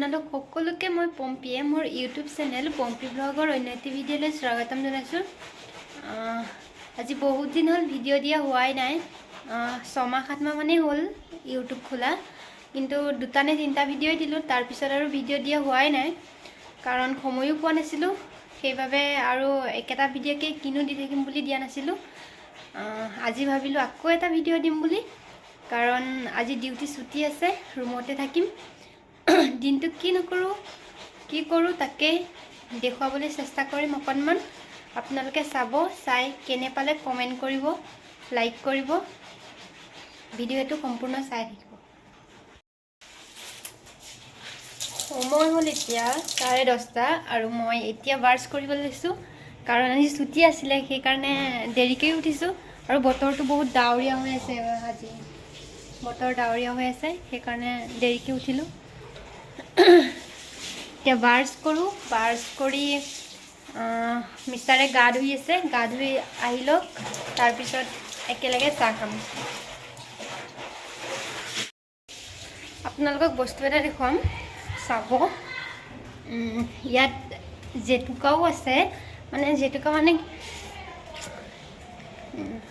আপোনালোক সকলোকে মই পম্পিয়ে মোৰ ইউটিউব চেনেল পম্পি ব্লগৰ অন্য এটি ভিডিঅ'লৈ স্বাগতম জনাইছোঁ। আজি বহুত দিন হ'ল ভিডিঅ' দিয়া হোৱাই নাই, 6-7 মাহ মানেই হ'ল ইউটিউব খোলা, কিন্তু 2টা নে 3টা ভিডিঅ'ই দিলোঁ। তাৰপিছত আৰু ভিডিঅ' দিয়া হোৱাই নাই, কাৰণ সময়ো পোৱা নাছিলোঁ। সেইবাবে আৰু একেটা ভিডিঅ'কে কিনো দি থাকিম বুলি দিয়া নাছিলোঁ। আজি ভাবিলোঁ আকৌ এটা ভিডিঅ' দিম বুলি, কাৰণ আজি ডিউটি ছুটি আছে, ৰুমতে থাকিম। দিনটো কি নকৰোঁ কি কৰোঁ তাকে দেখুৱাবলৈ চেষ্টা কৰিম অকণমান। আপোনালোকে চাব, চাই কেনে পালে কমেণ্ট কৰিব, লাইক কৰিব, ভিডিঅ'টো সম্পূৰ্ণ চাই থাকিব। সময় হ'ল এতিয়া 10:30 আৰু মই এতিয়া ব্ৰাছ কৰিব লৈছোঁ, কাৰণ আজি ছুটি আছিলে, সেইকাৰণে দেৰিকৈ উঠিছোঁ। আৰু বতৰটো বহুত ডাৱৰীয়া হৈ আছে, আজি বতৰ ডাৱৰীয়া হৈ আছে, সেইকাৰণে দেৰিকৈ উঠিলোঁ। এতিয়া ব্ৰাছ কৰোঁ, ব্ৰাছ কৰি মিষ্টাৰে গা ধুই আছে, গা ধুই আহি লওক, তাৰপিছত একেলগে চাহ খাম। আপোনালোকক বস্তু এটা দেখুৱাম, চাব। ইয়াত জেতুকাও আছে, মানে জেতুকা মানে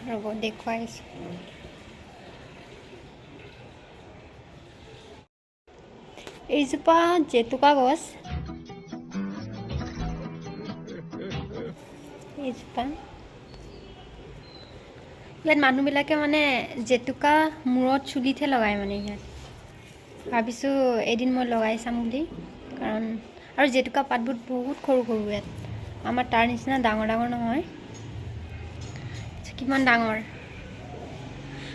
ৰ'ব দেখুৱাই আছোঁ। এইজোপা জেতুকা গছ, এইজোপা ইয়াত মানুহবিলাকে মানে জেতুকা মূৰত চুলিতহে লগায়। মানে ইয়াত ভাবিছোঁ এদিন মই লগাই চাম বুলি, কাৰণ আৰু জেতুকা পাতবোৰ বহুত সৰু সৰু ইয়াত, আমাৰ তাৰ নিচিনা ডাঙৰ ডাঙৰ নহয়। কিমান ডাঙৰ!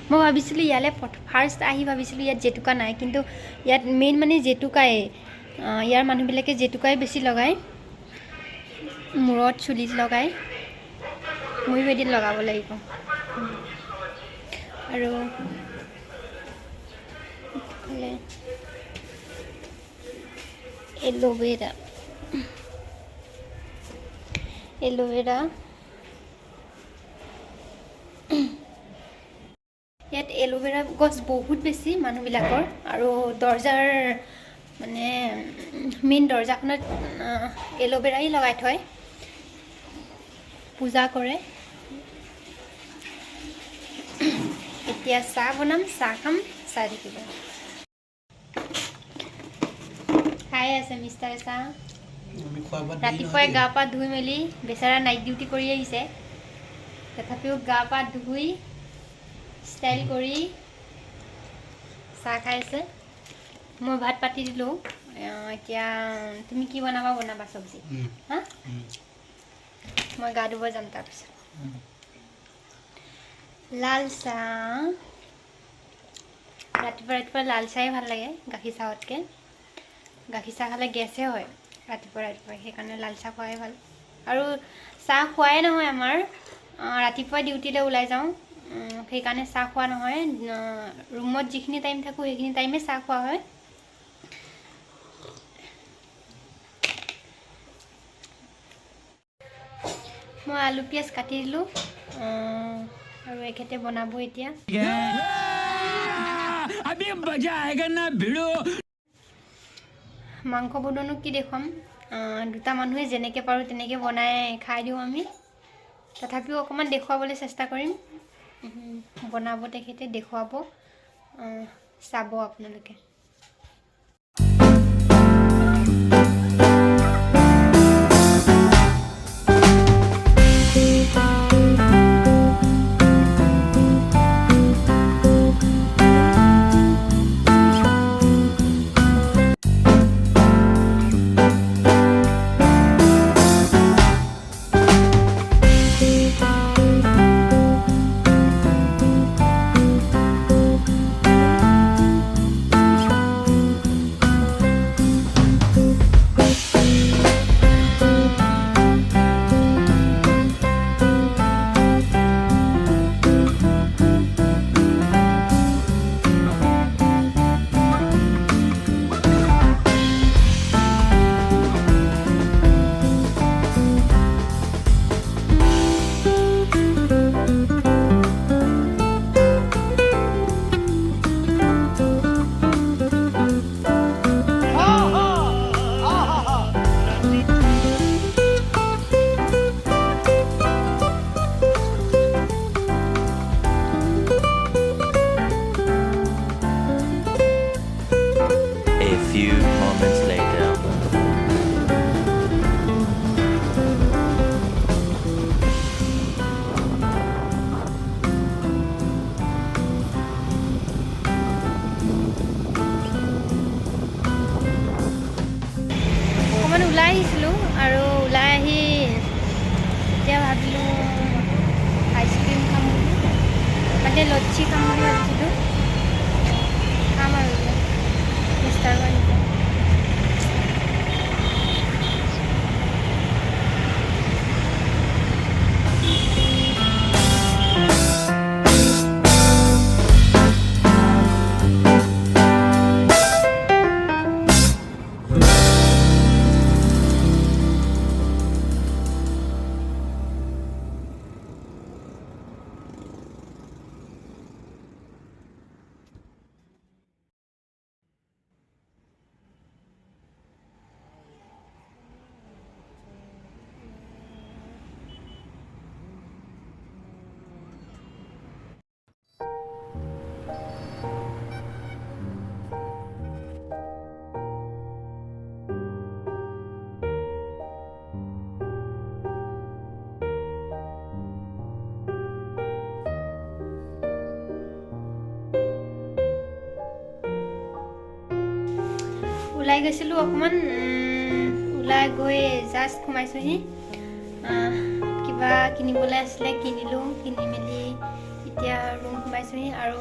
মই ভাবিছিলোঁ ইয়ালৈ ফাৰ্ষ্ট আহি ভাবিছিলোঁ ইয়াত জেতুকা নাই, কিন্তু ইয়াত মেইন মানে জেতুকাই, ইয়াৰ মানুহবিলাকে জেতুকাই বেছি লগায়, মূৰত চুলিত লগায়। ময়ো এদিন লগাব লাগিব। আৰু এল'ভেৰা, ইয়াত এল'ভেৰা গছ বহুত বেছি মানুহবিলাকৰ। আৰু দৰ্জাৰ মানে মেইন দৰ্জাখনত এল'ভেৰাই লগাই থয়, পূজা কৰে। এতিয়া চাহ বনাম, চাহ খাম, চাই থাকিব। খাই আছে মিষ্টাৰে চাহ। ৰাতিপুৱাই গা পা ধুই মেলি বেচাৰা নাইট ডিউটি কৰি আহিছে, তথাপিও গা পা ধুই ষ্টাইল কৰি চাহ খাই আছে। মই ভাত পাতি দিলোঁ, এতিয়া তুমি কি বনাবা চব্জি? হা, মই গা ধুব যাম তাৰপিছত। লাল চাহ, ৰাতিপুৱা লাল চাহেই ভাল লাগে গাখীৰ চাহতকৈ। গাখীৰ চাহ খালে গেছহে হয় ৰাতিপুৱা, সেইকাৰণে লাল চাহ খোৱাই ভাল। আৰু চাহ খোৱাই নহয় আমাৰ, ৰাতিপুৱা ডিউটিলৈ ওলাই যাওঁ, সেইকাৰণে চাহ খোৱা নহয়। ৰুমত যিখিনি টাইম থাকোঁ সেইখিনি টাইমে চাহ খোৱা হয়। মই আলু পিঁয়াজ কাটি দিলোঁ, আৰু এখেতে বনাব এতিয়া। মাংস বনোৱানো কি দেখুৱাম, 2টা মানুহে যেনেকৈ পাৰোঁ তেনেকৈ বনাই খাই দিওঁ আমি। তথাপিও অকণমান দেখুৱাবলৈ চেষ্টা কৰিম, বনাব তেখেতে, দেখুৱাব, চাব আপোনালোকে। লুচি খাম বুলি ভাবিছিলোঁ খাম আৰু মিষ্টাৰ বানিব ওলাই গৈছিলোঁ অকণমান ওলাই গৈ জাষ্ট সোমাইছোঁহি কিবা কিনিবলৈ আছিলে কিনিলোঁ কিনি মেলি এতিয়া ৰুম সোমাইছোঁহি আৰু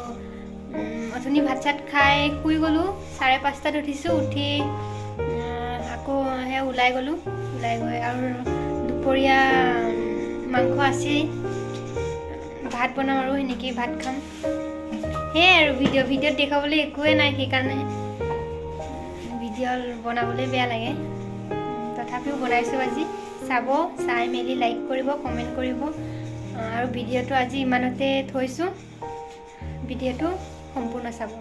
অথনি ভাত চাত খাই শুই গ'লোঁ 5:30টাত উঠিছোঁ উঠি আকৌ সেই ওলাই গ'লোঁ ওলাই গৈ আৰু দুপৰীয়া মাংস আছেই ভাত বনাম আৰু সেনেকেই ভাত খাম সেয়াই আৰু ভিডিঅ'ত দেখাবলৈ একোৱে নাই সেইকাৰণে ভিডিঅ' বনাবলৈ বেয়া লাগে তথাপিও বনাইছোঁ আজি চাব চাই মেলি লাইক কৰিব কমেণ্ট কৰিব আৰু ভিডিঅ'টো আজি ইমানতে থৈছোঁ ভিডিঅ'টো সম্পূৰ্ণ চাব